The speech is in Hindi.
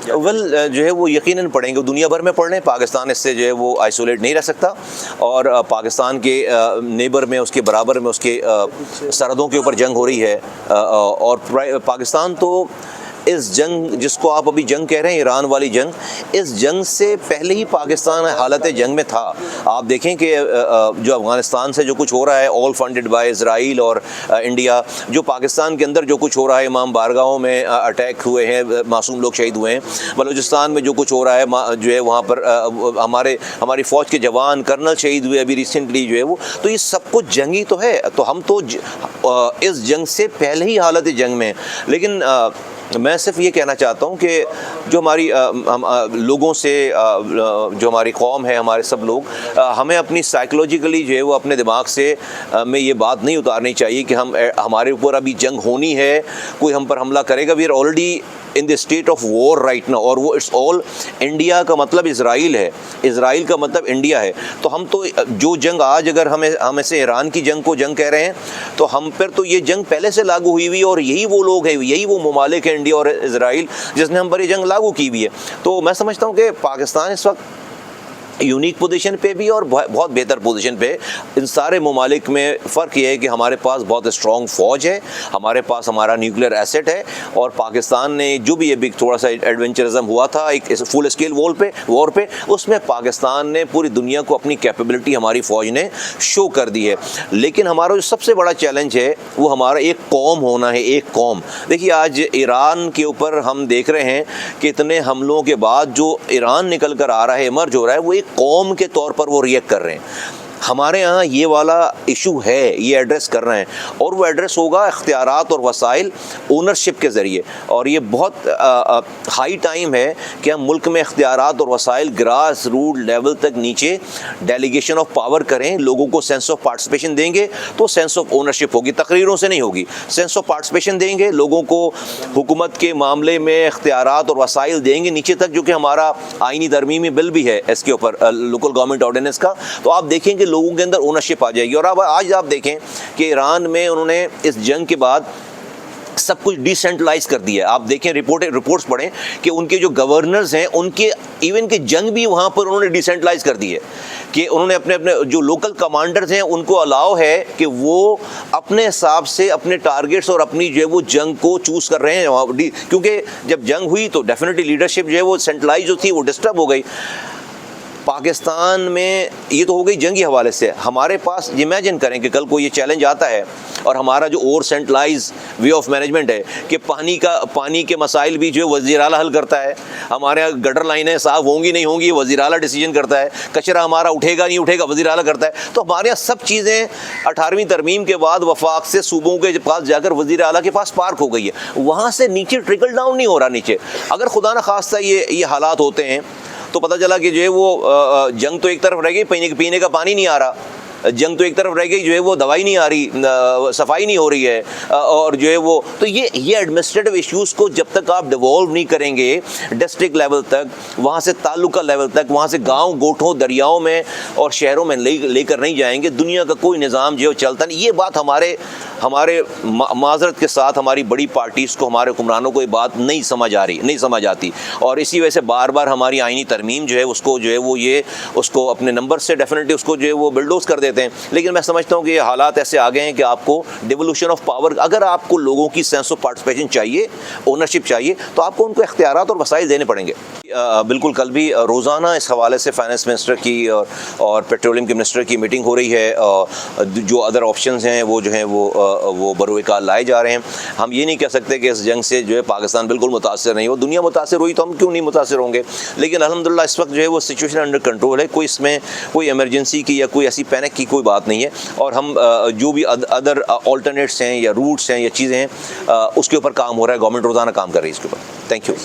वेल जो है वो यकीनन पढ़ेंगे, दुनिया भर में पढ़ रहे हैं। पाकिस्तान इससे जो है वो आइसोलेट नहीं रह सकता, और पाकिस्तान के नेबर में, उसके बराबर में, उसके सरहदों के ऊपर जंग हो रही है। और पाकिस्तान तो इस जंग, जिसको आप अभी जंग कह रहे हैं, ईरान वाली जंग, इस जंग से पहले ही पाकिस्तान हालत जंग में था। आप देखें कि जो अफ़गानिस्तान से जो कुछ हो रहा है, ऑल फंडेड बाय इजराइल और इंडिया, जो पाकिस्तान के अंदर जो कुछ हो रहा है, इमाम बारगाहों में अटैक हुए हैं, मासूम लोग शहीद हुए हैं, बलूचिस्तान में जो कुछ हो रहा है, जो है वहाँ पर हमारी फ़ौज के जवान कर्नल शहीद हुए अभी रिसेंटली जो है वो, तो ये सब कुछ जंगी तो है। तो हम तो इस जंग से पहले ही हालत जंग में। लेकिन मैं सिर्फ ये कहना चाहता हूँ कि जो हमारी लोगों से, जो हमारी कौम है, हमारे सब लोग, हमें अपनी साइकोलॉजिकली जो है वो अपने दिमाग से में ये बात नहीं उतारनी चाहिए कि हमारे ऊपर अभी जंग होनी है, कोई हम पर हमला करेगा। We are already in the state of war right now, और वो इट्स ऑल, इंडिया का मतलब इज़राइल है, इज़राइल का मतलब इंडिया है। तो हम तो जो जंग आज अगर हम ऐसे ईरान की जंग को जंग कह रहे हैं, तो हम पर तो ये जंग पहले से लागू हुई हुई, और यही वो लोग हैं, यही वो ममालिक हैं, इंडिया और इज़राइल, जिसने हम पर ये जंग लागू की हुई है। तो मैं समझता हूँ कि पाकिस्तान इस वक्त यूनिक पोजीशन पे भी और बहुत बेहतर पोजीशन पे। इन सारे ममालिक में फ़र्क ये है कि हमारे पास बहुत स्ट्रॉन्ग फ़ौज है, हमारे पास हमारा न्यूक्लियर एसेट है, और पाकिस्तान ने जो भी ये बिग थोड़ा सा एडवेंचरिज्म हुआ था एक फुल स्केल वॉर पे, उसमें पाकिस्तान ने पूरी दुनिया को अपनी कैपेबिलिटी हमारी फ़ौज ने शो कर दी है। लेकिन हमारा जो सबसे बड़ा चैलेंज है वो हमारा एक कौम होना है, एक कौम। देखिए आज ईरान के ऊपर हम देख रहे हैं कि इतने हमलों के बाद जो ईरान निकल कर आ रहा है, इमर्ज हो रहा है, वो एक कौम के तौर पर वो रिएक्ट कर रहे हैं। हमारे यहाँ ये वाला इशू है, ये एड्रेस कर रहे हैं, और वो एड्रेस होगा इख्तियारात और वसाइल ओनरशिप के ज़रिए। और ये बहुत हाई टाइम है कि हम मुल्क में इख्तियारात और वसाइल ग्रास रूट लेवल तक नीचे डेलीगेशन ऑफ पावर करें, लोगों को सेंस ऑफ पार्टिसिपेशन देंगे तो सेंस ऑफ ओनरशिप होगी, तकरीरों से नहीं होगी। सेंस ऑफ पार्टिसिपेशन देंगे, लोगों को हुकूमत के मामले में इख्तियारात और वसाइल देंगे नीचे तक, जो कि हमारा आइनी तरमीमी बिल भी है इसके ऊपर, लोकल गवर्नमेंट ऑर्डिनेंस का। तो आप देखेंगे लोगों के अंदर ओनरशिप आ जाएगी। और अब आज आप देखें कि ईरान में उन्होंने इस जंग के बाद सब कुछ डिसेंट्रलाइज कर दिया है। आप देखें रिपोर्ट्स पढ़ें कि उनके जो गवर्नर्स हैं, उनके इवन के जंग भी वहाँ पर उन्होंने डिसेंट्रलाइज कर दी है, कि उन्होंने अपने जो लोकल कमांडर्स हैं उनको अलाउ है कि वो अपने हिसाब से अपने टारगेट्स और अपनी जो है वो जंग को चूज़ कर रहे हैं। क्योंकि जब जंग हुई तो डेफिनेटली लीडरशिप जो है वो सेंट्रलाइज जो थी वो डिस्टर्ब हो गई। पाकिस्तान में ये तो हो गई जंगी हवाले से। हमारे पास इमेजिन करें कि कल को ये चैलेंज आता है और हमारा जो over centralize way of management है कि पानी के मसाइल भी जो है वज़ीर आला हल करता है, हमारे यहाँ गटर लाइनें साफ़ होंगी नहीं होंगी वज़ीर आला डिसीजन करता है, कचरा हमारा उठेगा नहीं उठेगा वज़ीर आला करता है। तो हमारे यहाँ सब चीज़ें 18वीं तरमीम के बाद वफाक से सूबों के पास जाकर वज़ीर आला के पास पार्क हो गई है, वहाँ से नीचे ट्रिकल डाउन नहीं हो रहा नीचे। अगर खुदा न खास्ता ये हालात होते हैं तो पता चला कि जो है वो जंग तो एक तरफ रह गई, पीने का पानी नहीं आ रहा, जंग तो एक तरफ रह गई, जो है वो दवाई नहीं आ रही, सफाई नहीं हो रही है, और जो है वो तो ये एडमिनिस्ट्रेटिव इश्यूज़ को जब तक आप डिवॉल्व नहीं करेंगे डिस्ट्रिक्ट लेवल तक, वहाँ से तालुका लेवल तक, वहाँ से गांव गोठों दरियाओं में और शहरों में लेकर नहीं जाएंगे, दुनिया का कोई निज़ाम जो चलता नहीं। ये बात हमारे माजरत के साथ हमारी बड़ी पार्टीज़ को, हमारे हुक्मरानों को ये बात नहीं समझ आती, और इसी वजह से बार बार हमारी आइनी तरमीम जो है उसको जो है वो उसको अपने नंबर से डेफिनेटली उसको जो है वो बिल्डोज कर देते हैं। लेकिन मैं समझता हूँ कि ये हालात ऐसे आ गए हैं कि आपको डिवोल्यूशन ऑफ पावर, अगर आपको लोगों की सेंस ऑफ पार्टिसिपेशन चाहिए, ओनरशिप चाहिए, तो आपको उनको इख्तियारात और वसाइल देने पड़ेंगे। बिल्कुल कल भी रोज़ाना इस हवाले से फाइनेंस मिनिस्टर की और पेट्रोलियम के मिनिस्टर की मीटिंग हो रही है। जो अदर ऑप्शंस हैं वो जो हैं वो बरोएकार लाए जा रहे हैं। हम ये नहीं कह सकते कि इस जंग से जो है पाकिस्तान बिल्कुल मुतासर नहीं हो, दुनिया मुतासर हुई तो हम क्यों नहीं मुतासर होंगे। लेकिन अल्हम्दुलिल्लाह इस वक्त जो है वो सिचुएशन अंडर कंट्रोल है, कोई इसमें कोई इमरजेंसी की या कोई ऐसी पैनिक की कोई बात नहीं है। और हम जो भी अदर ऑल्टरनेट्स हैं या रूट्स हैं या चीज़ें हैं उसके ऊपर काम हो रहा है, गवर्नमेंट रोज़ाना काम कर रही है इसके ऊपर। Thank you.